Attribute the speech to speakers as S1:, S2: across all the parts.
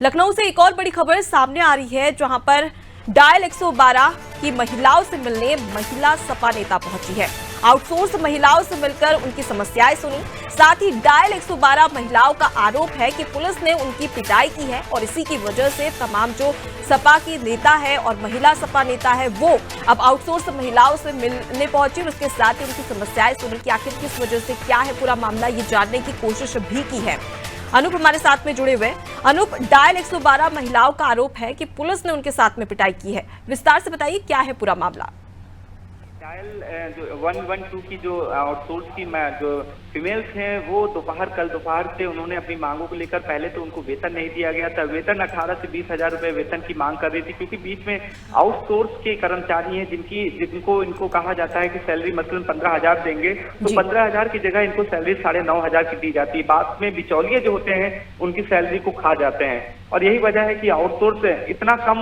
S1: लखनऊ से एक और बड़ी खबर सामने आ रही है, जहां पर डायल 112 की महिलाओं से मिलने महिला सपा नेता पहुंची है। आउटसोर्स महिलाओं से मिलकर उनकी समस्याएं सुनी। साथ ही डायल 112 महिलाओं का आरोप है कि पुलिस ने उनकी पिटाई की है और इसी की वजह से तमाम जो सपा की नेता है और महिला सपा नेता है वो अब आउटसोर्स महिलाओं से मिलने पहुंची और उसके साथ ही उनकी समस्याएं सुनी कि आखिर किस वजह से क्या है पूरा मामला, ये जानने की कोशिश भी की है। अनूप हमारे साथ में जुड़े हुए। अनूप, डायल 112 महिलाओं का आरोप है कि पुलिस ने उनके साथ में पिटाई की है, विस्तार से बताइए क्या है पूरा मामला।
S2: डायल जो 112 की जो आउटसोर्स की जो फीमेल्स हैं वो कल दोपहर से उन्होंने अपनी मांगों को लेकर, पहले तो उनको वेतन नहीं दिया गया था। वेतन 18 से 20 हजार रुपए वेतन की मांग कर रही थी, क्योंकि बीच में आउटसोर्स के कर्मचारी हैं जिनको इनको कहा जाता है कि सैलरी मतलब 15 हजार देंगे, तो 15 हजार की जगह इनको सैलरी 9,500 की दी जाती है। बाद में बिचौलिए जो होते हैं उनकी सैलरी को खा जाते हैं और यही वजह है कि आउटसोर्स इतना कम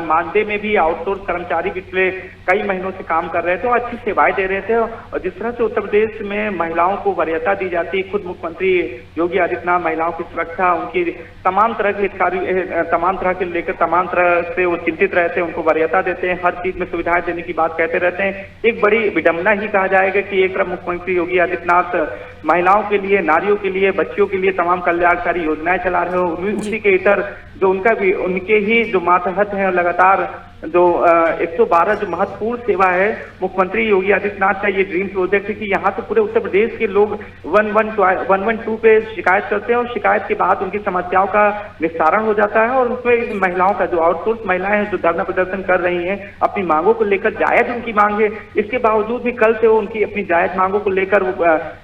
S2: मानदेय में भी आउटसोर्स कर्मचारी पिछले कई महीनों से काम कर रहे थे और अच्छी सेवाएं दे रहे थे। और जिस तरह से उत्तर प्रदेश में महिलाओं को वरीयता दी जाती है, खुद मुख्यमंत्री योगी आदित्यनाथ महिलाओं की सुरक्षा, उनकी तमाम तरह के लेकर तमाम तरह से वो चिंतित रहते हैं, उनको वरीयता देते हैं, हर चीज में सुविधाएं देने की बात कहते रहते हैं। एक बड़ी विडंबना ही कहा जाएगा कि एक तरफ मुख्यमंत्री योगी आदित्यनाथ महिलाओं के लिए, नारियों के लिए, बच्चियों के लिए तमाम कल्याणकारी योजनाएं चला रहे हो, उसी के इतर जो उनके ही जो मातहत हैं, लगातार जो 112 जो महत्वपूर्ण सेवा है, मुख्यमंत्री योगी आदित्यनाथ का ये ड्रीम प्रोजेक्ट है कि यहाँ से पूरे उत्तर प्रदेश के लोग 112 पे शिकायत करते हैं और शिकायत के बाद उनकी समस्याओं का निस्तारण हो जाता है। और उसमें महिलाओं का जो आउटसोर्स महिलाएं हैं जो धरना प्रदर्शन कर रही हैं अपनी मांगों को लेकर, जायज उनकी मांग है, इसके बावजूद भी कल से वो उनकी अपनी जायज मांगों को लेकर वो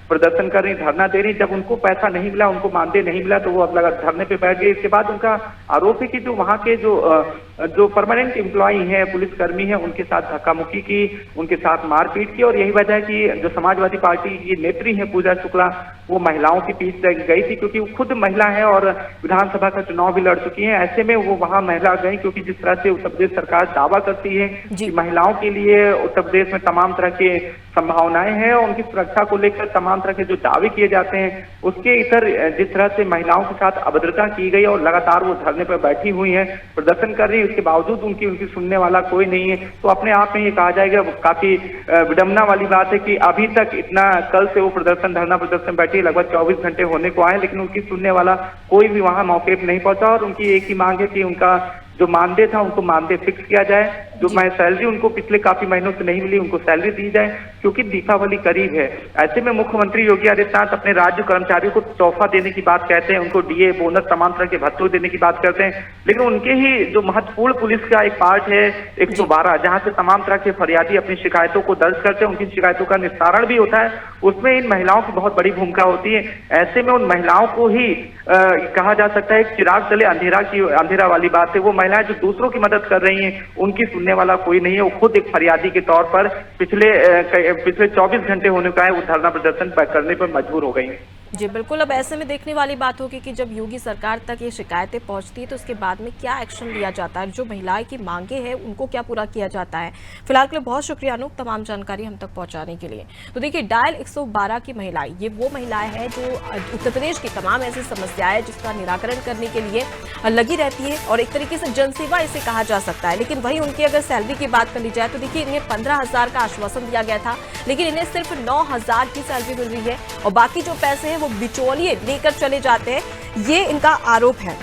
S2: प्रदर्शन कर रही, धरना दे रही। जब उनको पैसा नहीं मिला, उनको मानदेय नहीं मिला, तो वो अब लगा धरने पे बैठ गए। इसके बाद उनका आरोप है कि जो वहाँ के जो परमानेंट एम्प्लॉई हैं, पुलिसकर्मी हैं, उनके साथ धक्का मुक्की की, उनके साथ मारपीट की। और यही वजह है कि जो समाजवादी पार्टी की नेत्री है पूजा शुक्ला, वो महिलाओं के पीछ गई थी, क्योंकि वो खुद महिला है और विधानसभा का चुनाव भी लड़ चुकी है। ऐसे में वो वहां महिला गई, क्योंकि जिस तरह से उत्तर प्रदेश सरकार दावा करती है कि महिलाओं के लिए उत्तर प्रदेश में तमाम तरह के संभावनाएं हैं और उनकी सुरक्षा को लेकर तमाम तरह के जो दावे किए जाते हैं, उसके इतर जिस तरह से महिलाओं के साथ अभद्रता की गई और लगातार वो धरने पर बैठी हुई है, प्रदर्शन कर रही है, उसके बावजूद उनकी सुनने वाला कोई नहीं है, तो अपने आप में ये कहा जाएगा काफी विडंबना वाली बात है कि अभी तक इतना, कल से वो धरना प्रदर्शन बैठी, लगभग 24 घंटे होने को आए, लेकिन उनकी सुनने वाला कोई भी वहां मौके पर नहीं पहुंचा। और उनकी एक ही मांग है कि उनका जो मानदेय था उनको मानदेय फिक्स किया जाए, जो सैलरी उनको पिछले काफी महीनों से नहीं मिली उनको सैलरी दी जाए, क्योंकि दीपावली करीब है। ऐसे में मुख्यमंत्री योगी आदित्यनाथ अपने राज्य कर्मचारियों को तोहफा देने की बात कहते हैं, उनको डीए, बोनस, तमाम तरह के भत्ते देने की बात करते हैं, लेकिन उनके ही जो महत्वपूर्ण पुलिस का एक पार्ट है 112, जहां से तमाम तरह के फरियादी अपनी शिकायतों को दर्ज करते हैं, उनकी शिकायतों का निस्तारण भी होता है, उसमें इन महिलाओं की बहुत बड़ी भूमिका होती है। ऐसे में उन महिलाओं को ही कहा जा सकता है चिराग चले अंधेरा वाली बात है। वो महिलाएं जो दूसरों की मदद कर रही हैं, उनकी सुनने वाला कोई नहीं है। वो खुद एक फरियादी के तौर पर पिछले 24 घंटे होने का है वो धरना प्रदर्शन करने पर मजबूर हो गई।
S1: जी बिल्कुल, अब ऐसे में देखने वाली बात होगी कि जब योगी सरकार तक ये शिकायतें पहुंचती है तो उसके बाद में क्या एक्शन लिया जाता है, जो महिलाएं की मांगे हैं उनको क्या पूरा किया जाता है। फिलहाल के लिए बहुत शुक्रिया अनूप, तमाम जानकारी हम तक पहुंचाने के लिए। तो देखिए, डायल 112 की महिलाएं, ये वो महिलाएं हैं जो उत्तर प्रदेश की तमाम ऐसी समस्याएं जिसका निराकरण करने के लिए लगी रहती है और एक तरीके से जनसेवा इसे कहा जा सकता है। लेकिन वहीं उनकी अगर सैलरी की बात कर ली जाए तो देखिए, इन्हें 15 हजार का आश्वासन दिया गया था, लेकिन इन्हें सिर्फ 9,000 की सैलरी मिल रही है और बाकी जो पैसे हैं वो बिचौलिए लेकर चले जाते हैं, ये इनका आरोप है।